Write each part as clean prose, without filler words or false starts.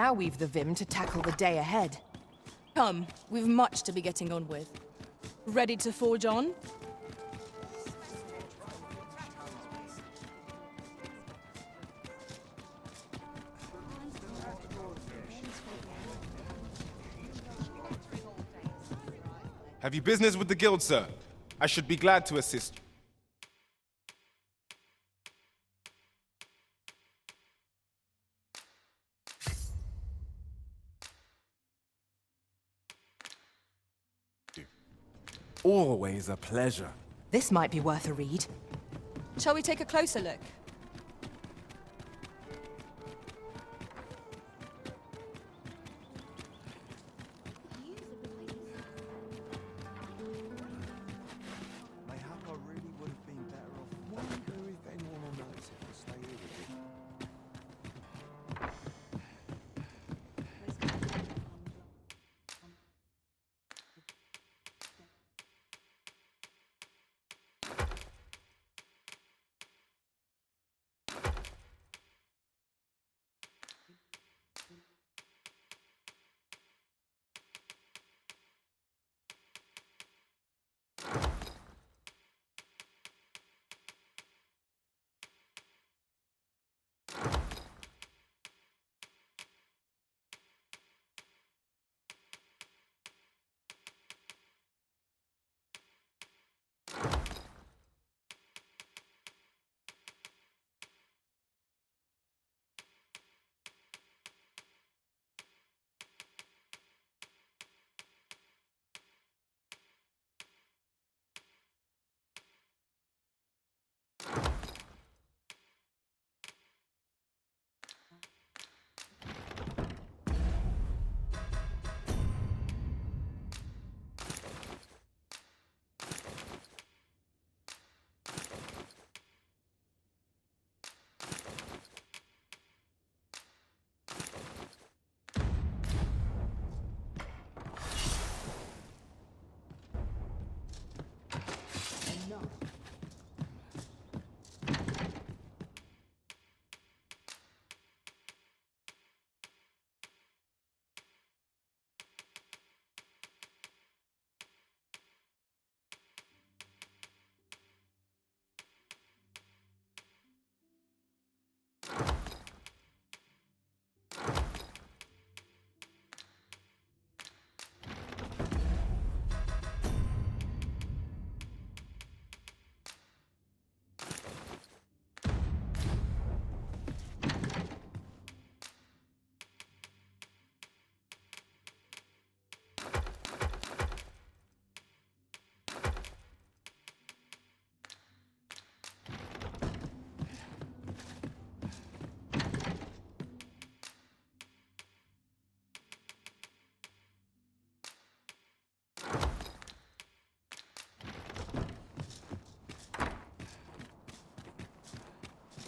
Now we've the vim to tackle the day ahead. Come, we've much to be getting on with. Ready to forge on? Have you business with the guild, sir? I should be glad to assist you. Always a pleasure. This might be worth a read. Shall we take a closer look? Mayhap I really would have been better off. Wonder if anyone will notice if I stay here with you.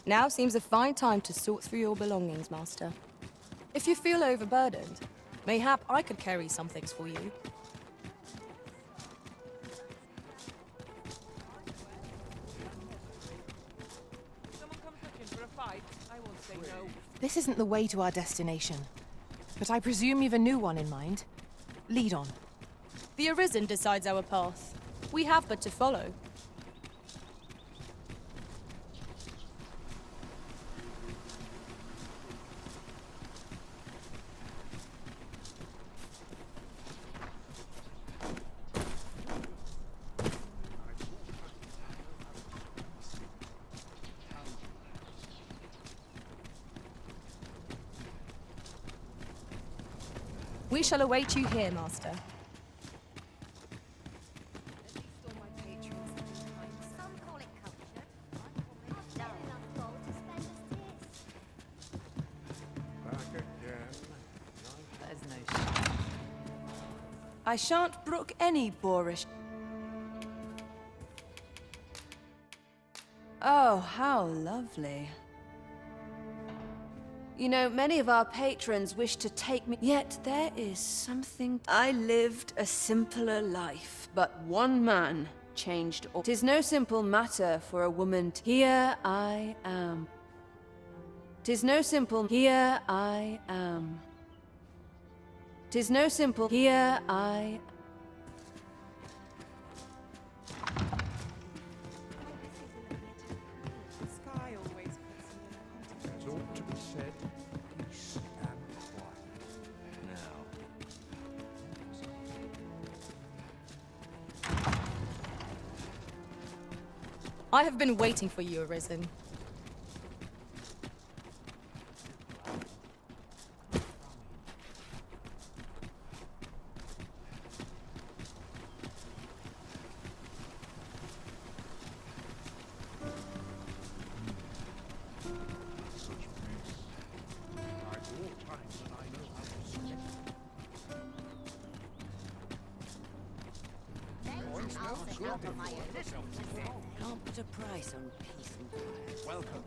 Now seems a fine time to sort through your belongings, Master. If you feel overburdened, mayhap I could carry some things for you. This isn't the way to our destination. But I presume you've a new one in mind. Lead on. The Arisen decides our path. We have but to follow. We shall await you here, Master. I shan't brook any boorish. Oh, how lovely. You know, many of our patrons wish to take me, yet there is something. I lived a simpler life, but one man changed all. 'Tis no simple matter for a woman to. Here I am. 'Tis no simple. Here I am. 'Tis no simple. Here I. Sky always puts me in There's ought to be said, peace and quiet. Now, I have been waiting for you, Arisen. such peace. Like all times that I know how to spend. Can't put a price on peace and quiet. Welcome.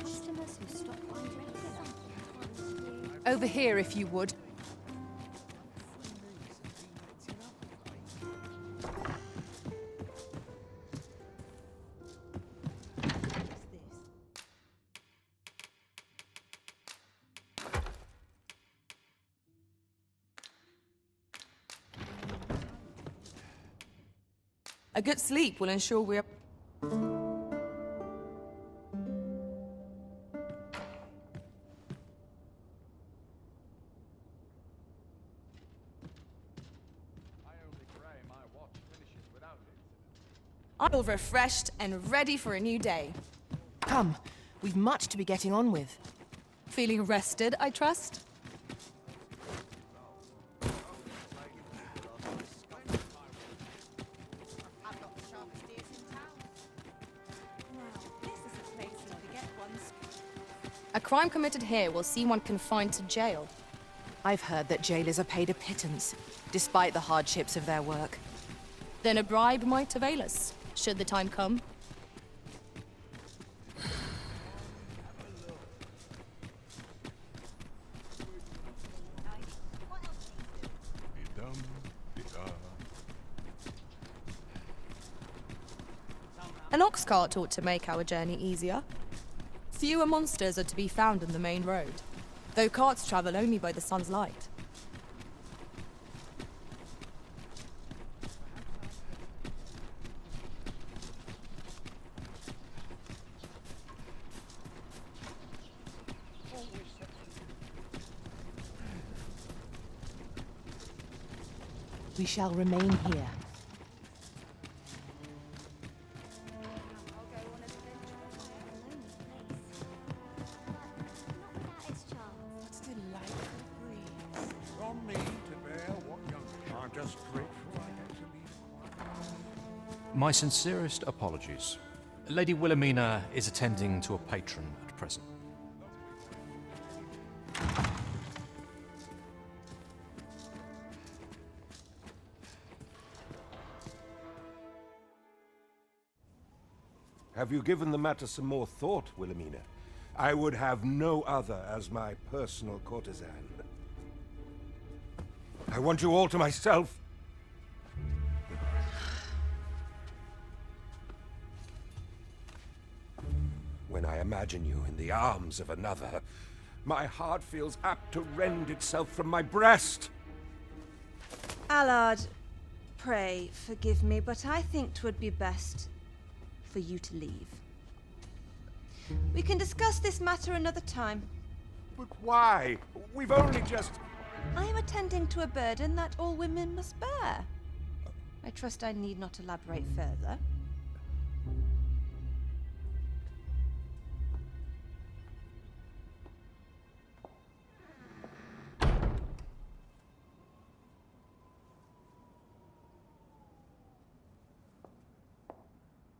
Customers who stop by regularly. Over here, if you would. A good sleep will ensure we're... I feel refreshed and ready for a new day. Come, we've much to be getting on with. Feeling rested, I trust? I've got the sharpest ears in town. Now, this is a place to forget one's... A crime committed here will see one confined to jail. I've heard that jailers are paid a pittance, despite the hardships of their work. Then a bribe might avail us, should the time come. An ox cart ought to make our journey easier. Fewer monsters are to be found on the main road, though carts travel only by the sun's light. We shall remain here. I'll go on an adventure of my own place. Not without its charms. What's delightful breeze. From me to bear what young. I'm just grateful I get to leave. My sincerest apologies. Lady Wilhelmina is attending to a patron at present. Have you given the matter some more thought, Wilhelmina? I would have no other as my personal courtesan. I want you all to myself. When I imagine you in the arms of another, my heart feels apt to rend itself from my breast. Allard, pray forgive me, but I think 'twould be best for you to leave. We can discuss this matter another time. But why? We've only just... I am attending to a burden that all women must bear. I trust I need not elaborate further.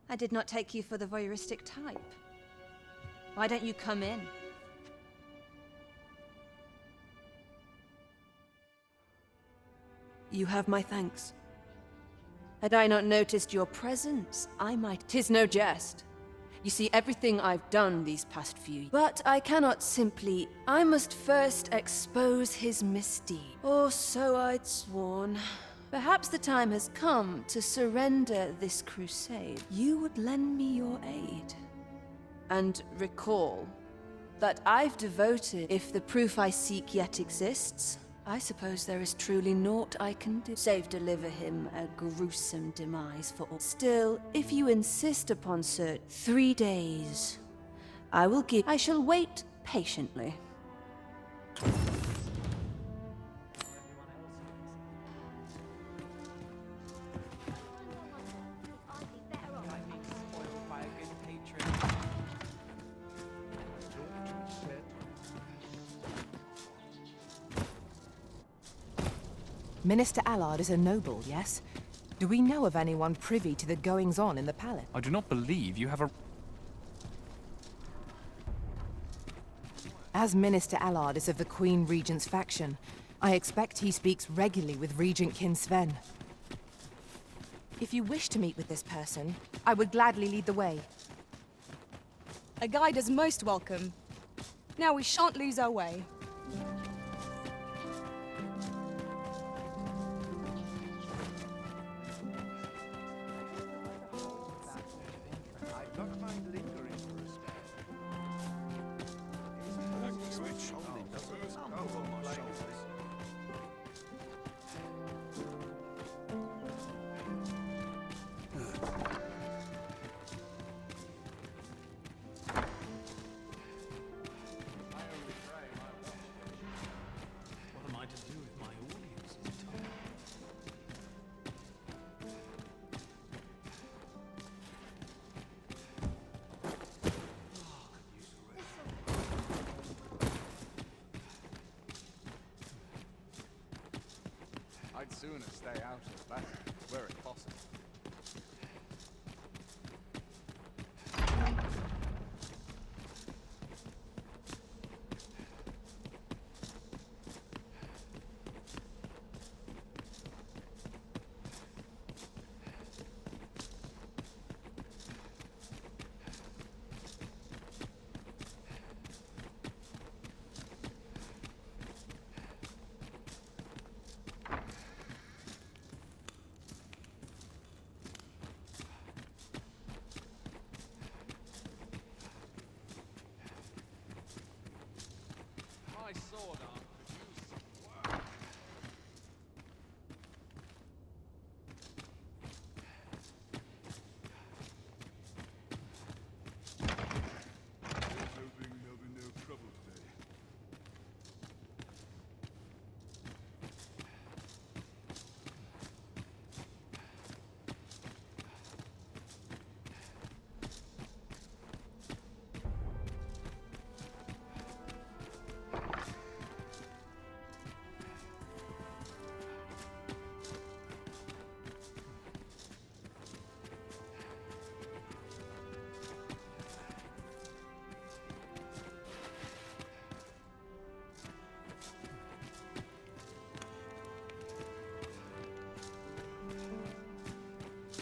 I did not take you for the voyeuristic type. Why don't you come in? You have my thanks. Had I not noticed your presence, I might... 'Tis no jest. You see everything I've done these past few years. But I cannot simply... I must first expose his misdeed. Or so I'd sworn. Perhaps the time has come to surrender this crusade. You would lend me your aid. And recall that I've devoted, if the proof I seek yet exists, I suppose there is truly naught I can do, save deliver him a gruesome demise for all. Still, if you insist upon 3 days, I shall wait patiently. I'd be better off. Spoiled by a good patron. Minister Allard is a noble, yes? Do we know of anyone privy to the goings-on in the palace? I do not believe you have a... As Minister Allard is of the Queen Regent's faction, I expect he speaks regularly with Regent Kin Sven. If you wish to meet with this person, I would gladly lead the way. A guide is most welcome. Now we shan't lose our way. I don't mind lingering for a spell. Switch holding doesn't go on my shoulders. What am I to do with my audience? I'd sooner stay out of battle, were it possible. My sword arm could use some work. Hoping there'll be no trouble today.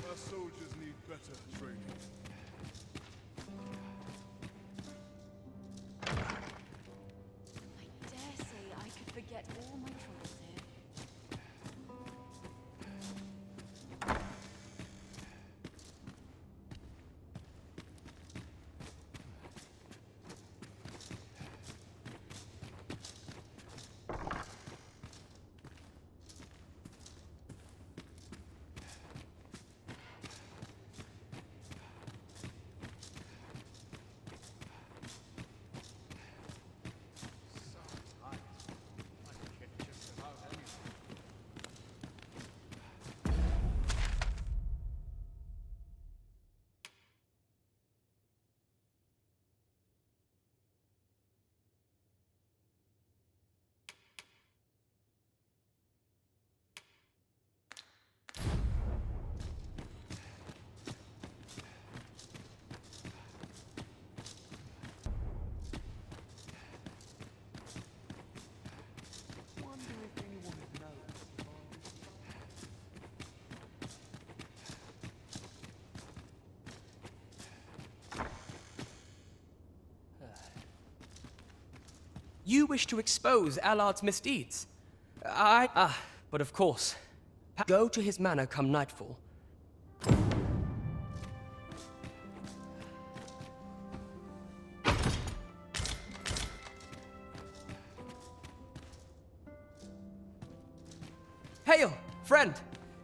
Our soldiers need better training. I dare say I could forget all my troubles here. So tight. I could get just about anything. Wonder if anyone would know. You wish to expose Allard's misdeeds? But of course. Go to his manor come nightfall. Hail, friend!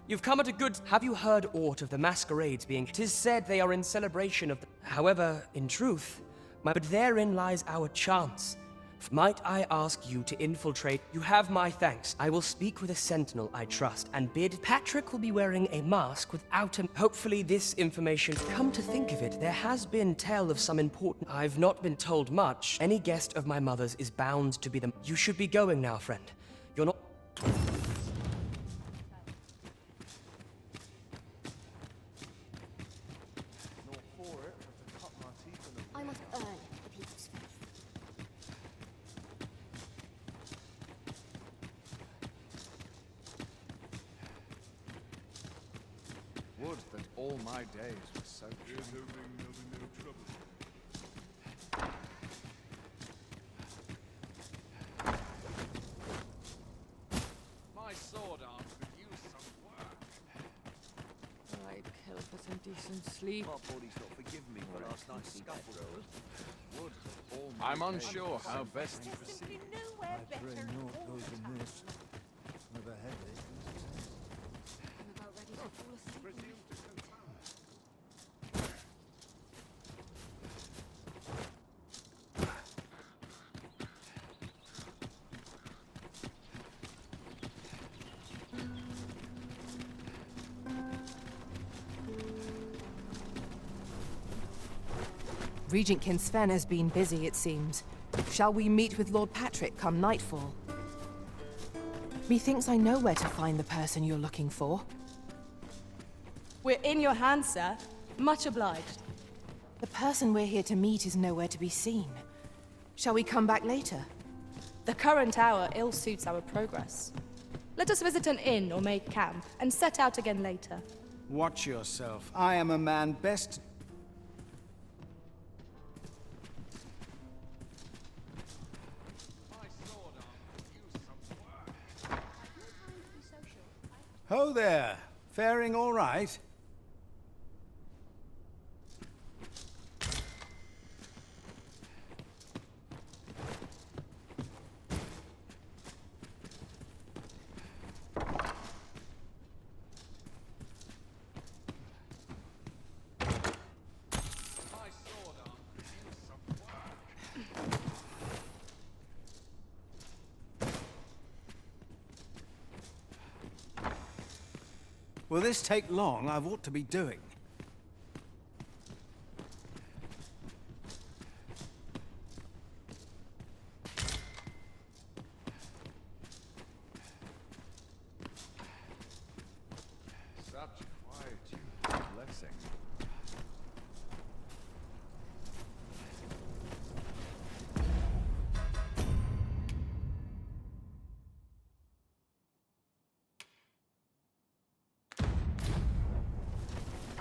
You've come at a good... Have you heard aught of the masquerades being... 'Tis said they are in celebration of... However, in truth, but therein lies our chance. Might I ask you to infiltrate? You have my thanks. I will speak with a sentinel I trust and bid... Patrick will be wearing a mask without him. Hopefully this information... Come to think of it, there has been tell of some important... I've not been told much. Any guest of my mother's is bound to be the... You should be going now, friend. You're not... I must earn the people's faith. Would that all my days were so short. No trouble. My sword arm could use some work. I'd kill for some decent sleep. My body's not forgiven me for last night's scuffle. Would that all my I'm unsure how best to proceed. Nowhere better. goes amiss with a headache. I'm about ready to fall asleep. Regent Kin Sven has been busy, it seems. Shall we meet with Lord Patrick come nightfall? Methinks I know where to find the person you're looking for. We're in your hands, sir. Much obliged. The person we're here to meet is nowhere to be seen. Shall we come back later? The current hour ill suits our progress. Let us visit an inn or make camp, and set out again later. Watch yourself. I am a man best... Ho there! Faring all right? Will this take long? I've ought to be doing. Such quietude, blessing.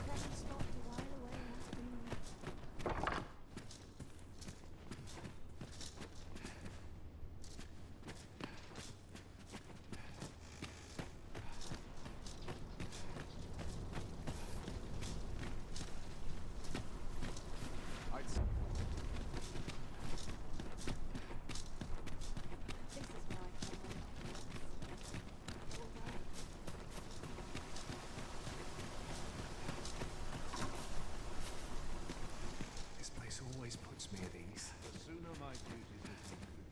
Pleasant spot to while away an afternoon. I'd This is where I come on. All day. This place always puts me at ease. the sooner my duties are concluded.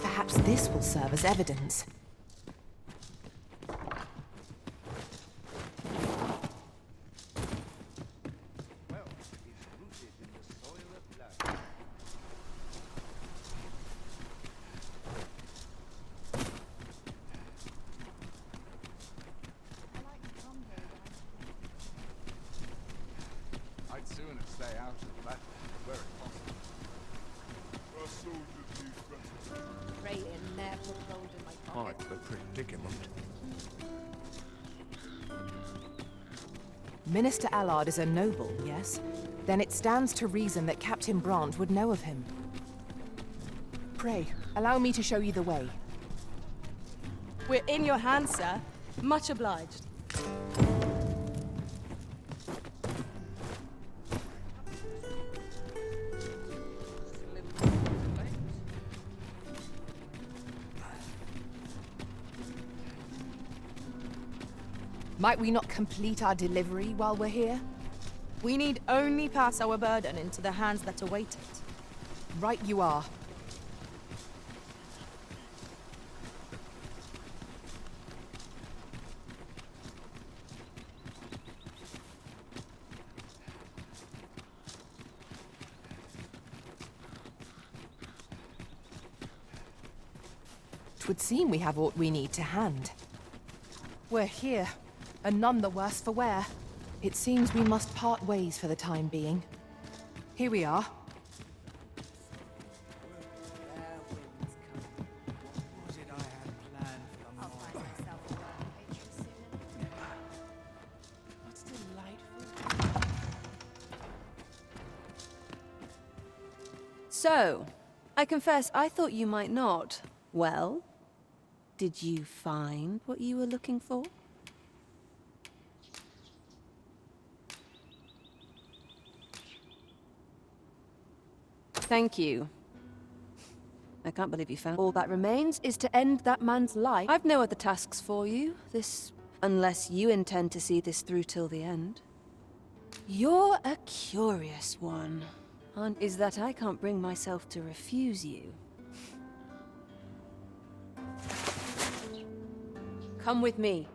Perhaps this will serve as evidence. Well, it's rooted in the soil of blood. I like to come here when I'm I'd sooner stay out of that where it possible. Pray in there, put gold in my pocket. Quite the predicament. Minister Allard is a noble, yes? Then it stands to reason that Captain Brant would know of him. Pray, allow me to show you the way. We're in your hands, sir. Much obliged. Might we not complete our delivery while we're here? We need only pass our burden into the hands that await it. Right you are. Twould seem we have aught we need to hand. We're here, and none the worse for wear. It seems we must part ways for the time being. Here we are. What was it I had planned for the morning? That's delightful. So, I confess I thought you might not. Well, did you find what you were looking for? Thank you. I can't believe you found. All that remains is to end that man's life. I've no other tasks for you, unless you intend to see this through till the end. You're a curious one. Is that I can't bring myself to refuse you. Come with me.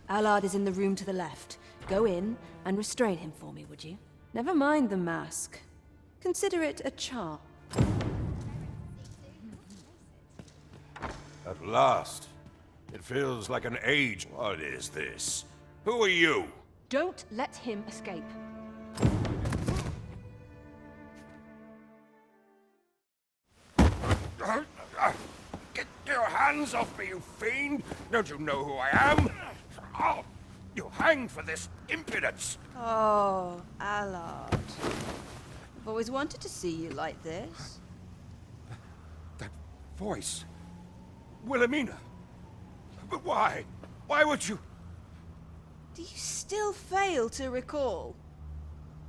Allard is in the room to the left. Go in and restrain him for me, would you? Never mind the mask. Consider it a charm. At last. It feels like an age. What is this? Who are you? Don't let him escape. Get your hands off me, you fiend! Don't you know who I am? Oh, you hang for this impudence! Oh, Allard. I've always wanted to see you like this. That voice. Wilhelmina. But why? Why would you? Do you still fail to recall?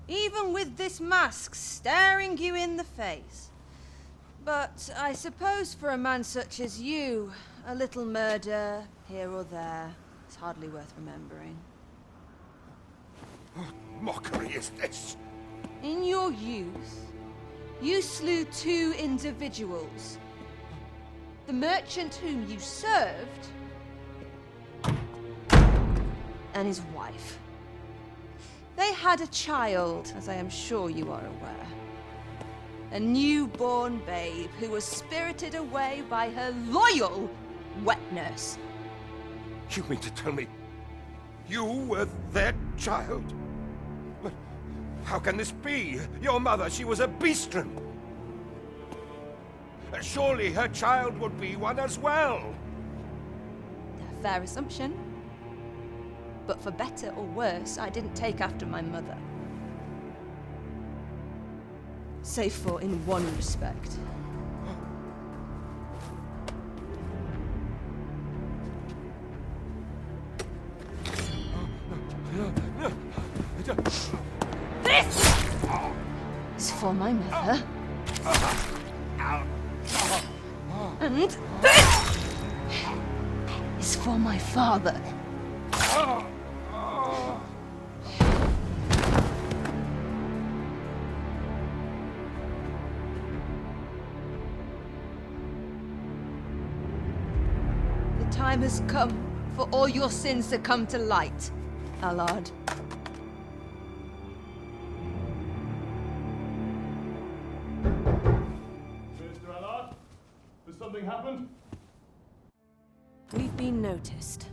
Even with this mask staring you in the face. But I suppose for a man such as you, a little murder here or there is hardly worth remembering. What mockery is this? In your youth, you slew 2 individuals. The merchant whom you served, and his wife. They had a child, as I am sure you are aware. A newborn babe who was spirited away by her loyal wet nurse. You mean to tell me you were their child? But how can this be? Your mother, she was a beastren. Surely her child would be one as well. A fair assumption. But for better or worse, I didn't take after my mother. Save for in one respect. This is for my mother. And this is for my father. The time has come for all your sins to come to light, Allard. Mr. Allard, has something happened? We've been noticed.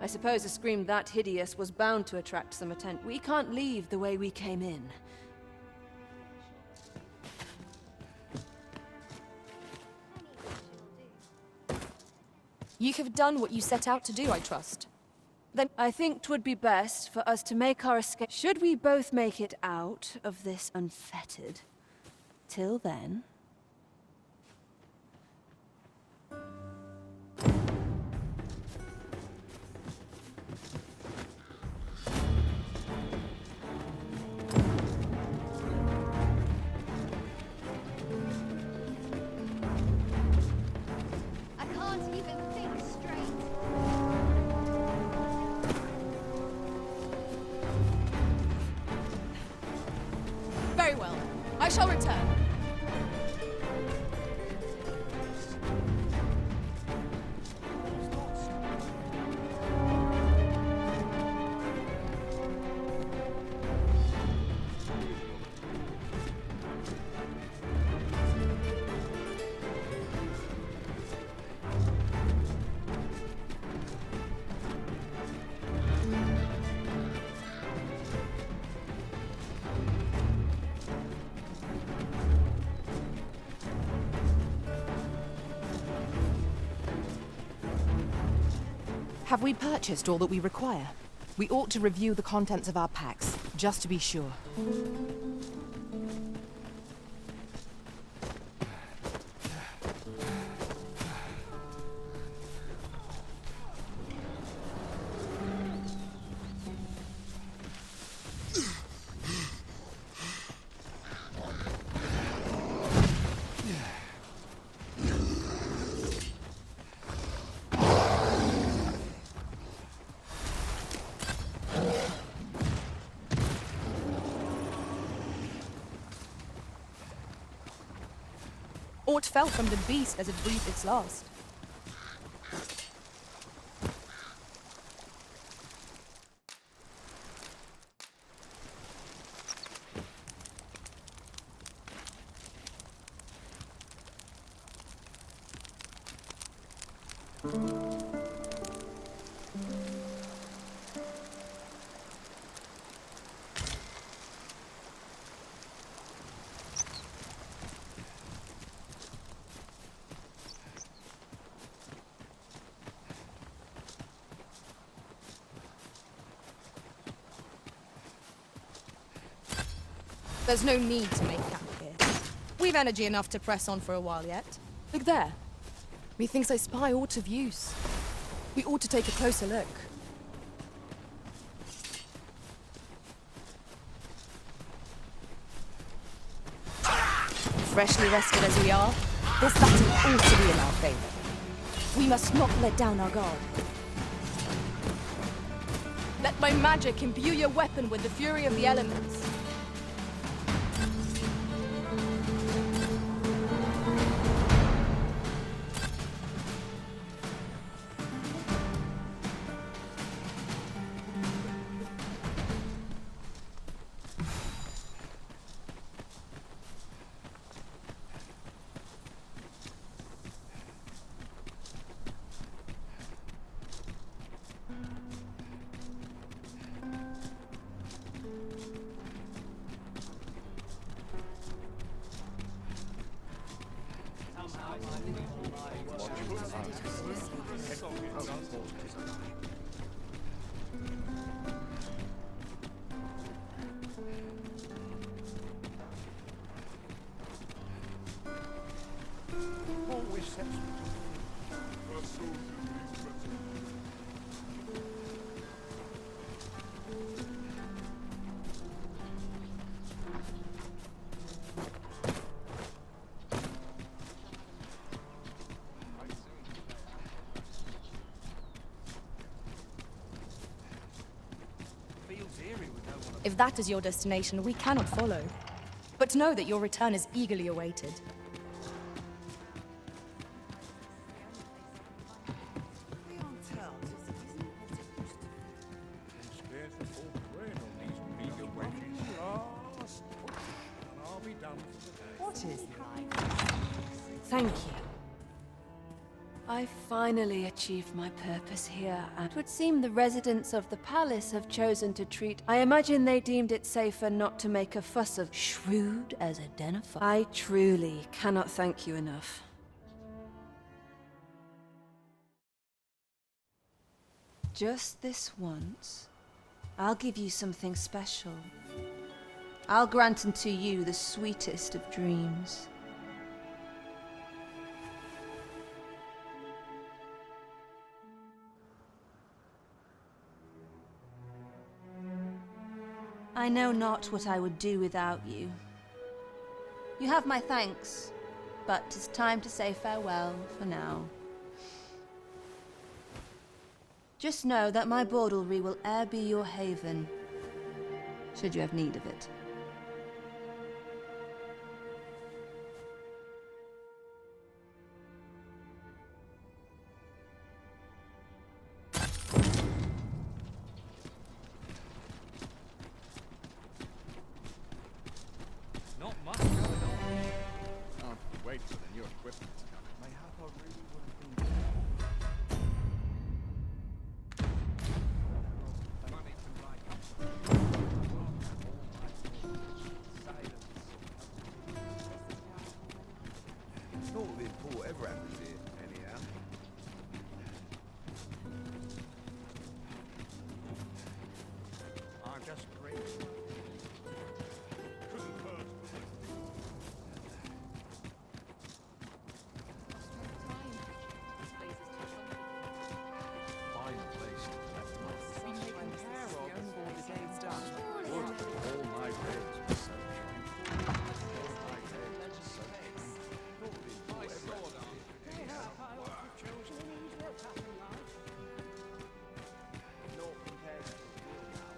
I suppose a scream that hideous was bound to attract some attention. We can't leave the way we came in. You have done what you set out to do, I trust. Then I think 'twould be best for us to make our escape. Should we both make it out of this unfettered? Till then... I can't even think straight. Very well. I shall return. Have we purchased all that we require? We ought to review the contents of our packs, just to be sure. Aught fell from the beast as it breathed its last. There's no need to make camp here. We've energy enough to press on for a while yet. Look there. Methinks I spy aught of use. We ought to take a closer look. Freshly rested as we are, this battle ought to be in our favor. We must not let down our guard. Let my magic imbue your weapon with the fury of the elements. If that is your destination, we cannot follow. But know that your return is eagerly awaited. What is life? Thank you. I finally achieved my purpose here, and it would seem the residents of the palace have chosen to treat... I imagine they deemed it safer not to make a fuss of shrewd as a den of fire. I truly cannot thank you enough. Just this once, I'll give you something special. I'll grant unto you the sweetest of dreams. I know not what I would do without you. You have my thanks, but 'tis time to say farewell for now. Just know that my bordlery will e'er be your haven, should you have need of it. Not much going on. Oh, wait till the new equipment's coming. Mayhap I really would have been Money can buy Not the import ever happens here, anyhow. I'm just grateful. Couldn't hurt. Fine place. Been taken care of before the day's done. Would that all my days were so tranquil. All my days were so tranquil. Not the import ever happens here, anyhow. Not compared to the real now.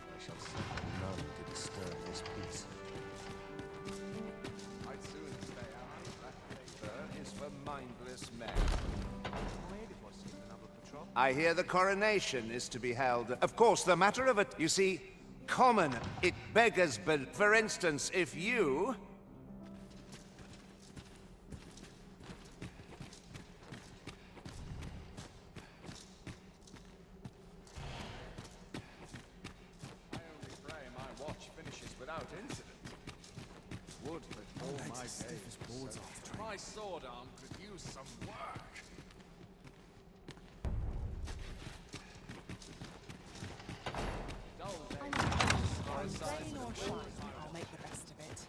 I shall suffer none to disturb this peace. I'd soon stay out. That paper is for mindless men. I hear the coronation is to be held. Of course, the matter of it, you see, common. It beggars, but for instance, if you... I only pray my watch finishes without incident. Would that all my days were so tranquil. My sword arm could use some work. Dull days. Rain or shine, I'll make the best of it.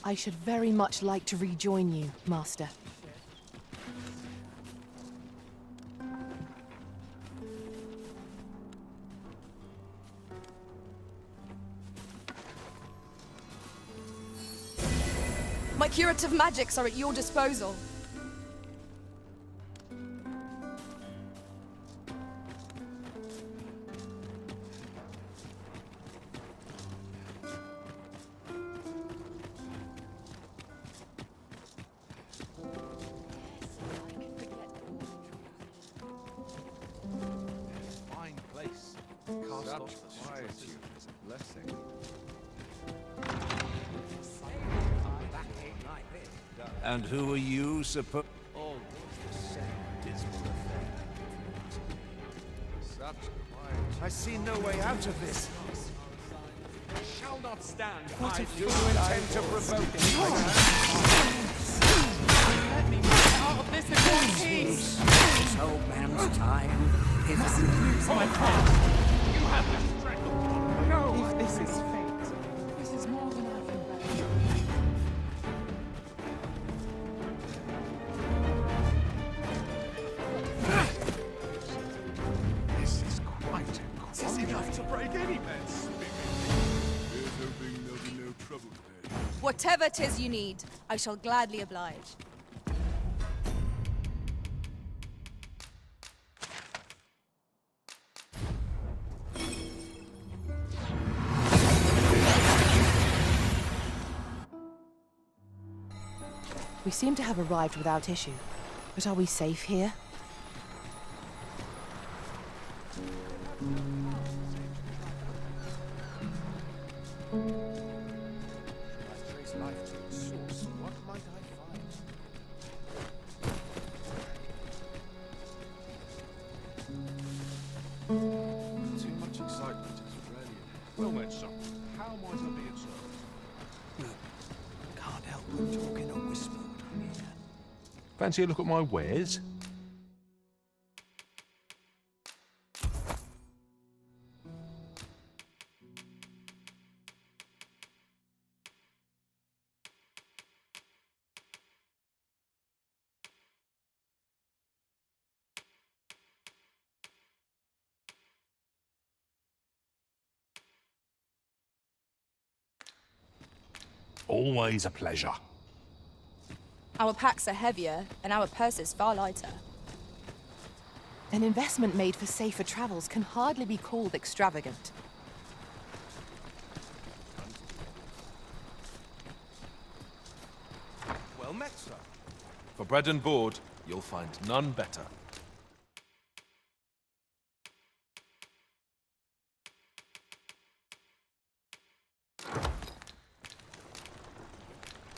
I should very much like to rejoin you, Master. My curative magics are at your disposal. Fine place. Cast off the quietude is a blessing. And who are you, supposed? All was the same dismal affair. Such quiet. I see no way out of this. Shall not stand. What if you intend to provoke me? Let me get out of this in one piece. This old man's time is My friend, you have the strength. No. If this is fate, this is more than I can bear. This is quite a This is enough to break any man's spirit. Here's hoping there'll be no trouble today. Whatever 'tis you need, I shall gladly oblige. We seem to have arrived without issue. But are we safe here? Too much excitement is really... Well met, son. How might I be of service? Can't help but talk in a whisper when I'm here. Fancy a look at my wares? Always a pleasure. Our packs are heavier, and our purses far lighter. An investment made for safer travels can hardly be called extravagant. Well met, sir. For bread and board, you'll find none better.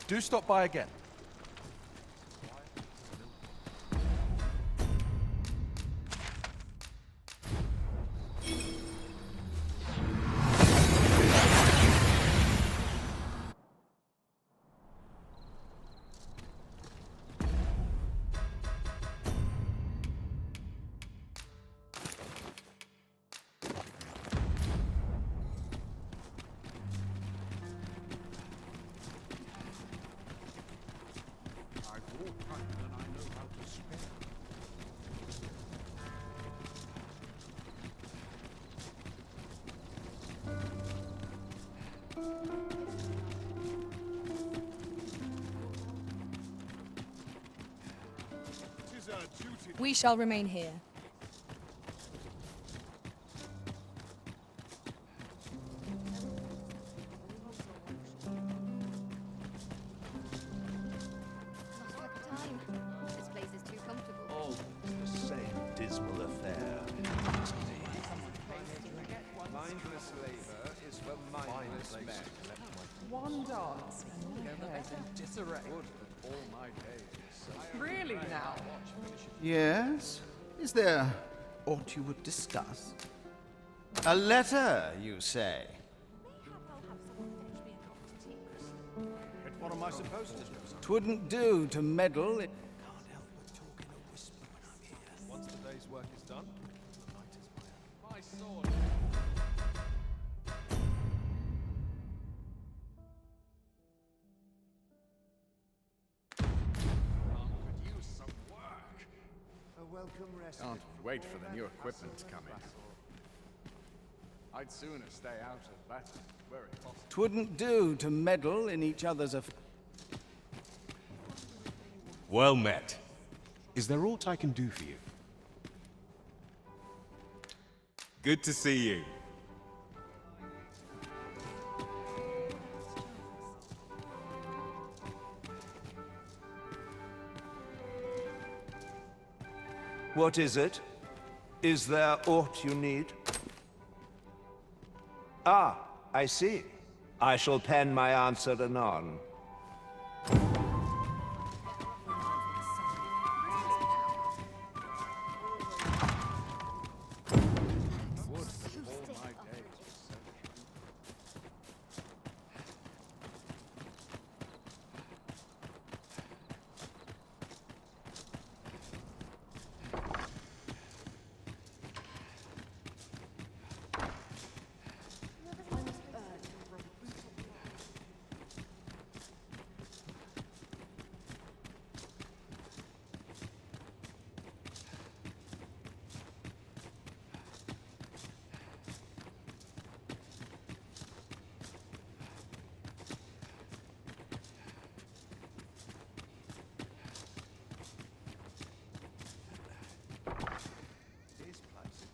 Do stop by again. We shall remain here. Time. This place is too comfortable. Oh, the same dismal affair. Mindless labor is for mindless men. One dance and the hair's in disarray. All my days. Really now? Yes? Is there aught you would discuss? A letter, you say? What am I supposed to do? Twouldn't do to meddle. It can't help but talk in a whisper when I'm here. Once the day's work is done, My sword. Could use some work. A welcome rest. Can't wait for the new equipment to come in. I'd sooner stay out of battle, where it possible. Twouldn't do to meddle in each other's affairs. Well met. Is there aught I can do for you? good to see you. What is it? Is there aught you need? Ah, I see. I shall pen my answer anon.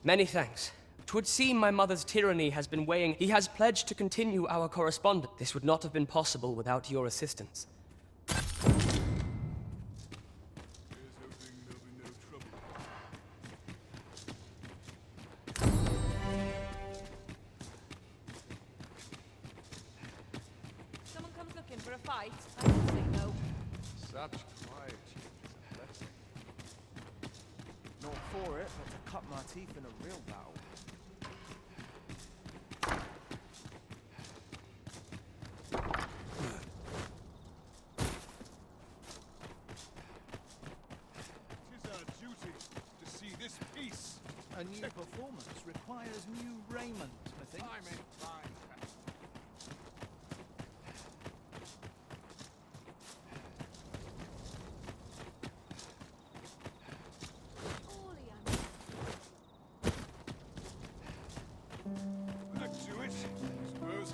Many thanks. 'Twould seem my mother's tyranny has been weighing. He has pledged to continue our correspondence. This would not have been possible without your assistance. such quiet. Blessing. Not for it, but to cut my teeth in a real battle. Tis our duty to see this peace. A new performance requires new raiment, methinks. I'm in fine, Captain. Back to it, I suppose.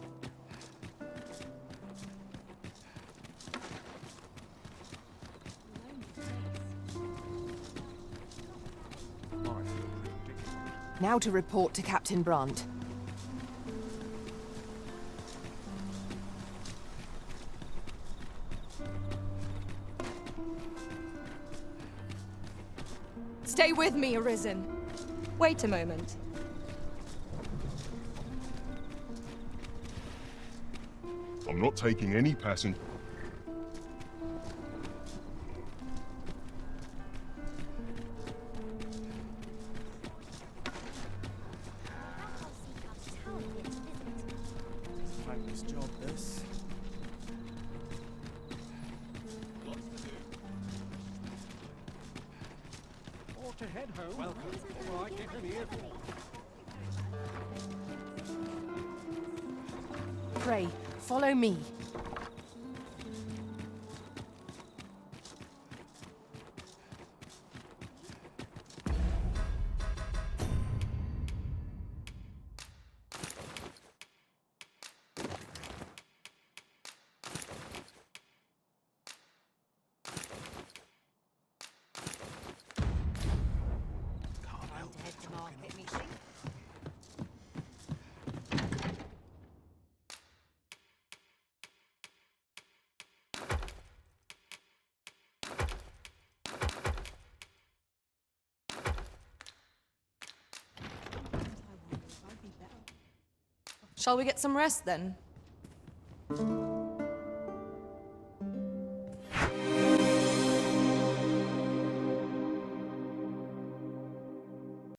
Now to report to Captain Brandt. Stay with me, Arisen. Wait a moment. I'm not taking any passenger. Thankless job, this. Or to head home. Welcome. All right, get an earful. Pray, follow me. Shall we get some rest then?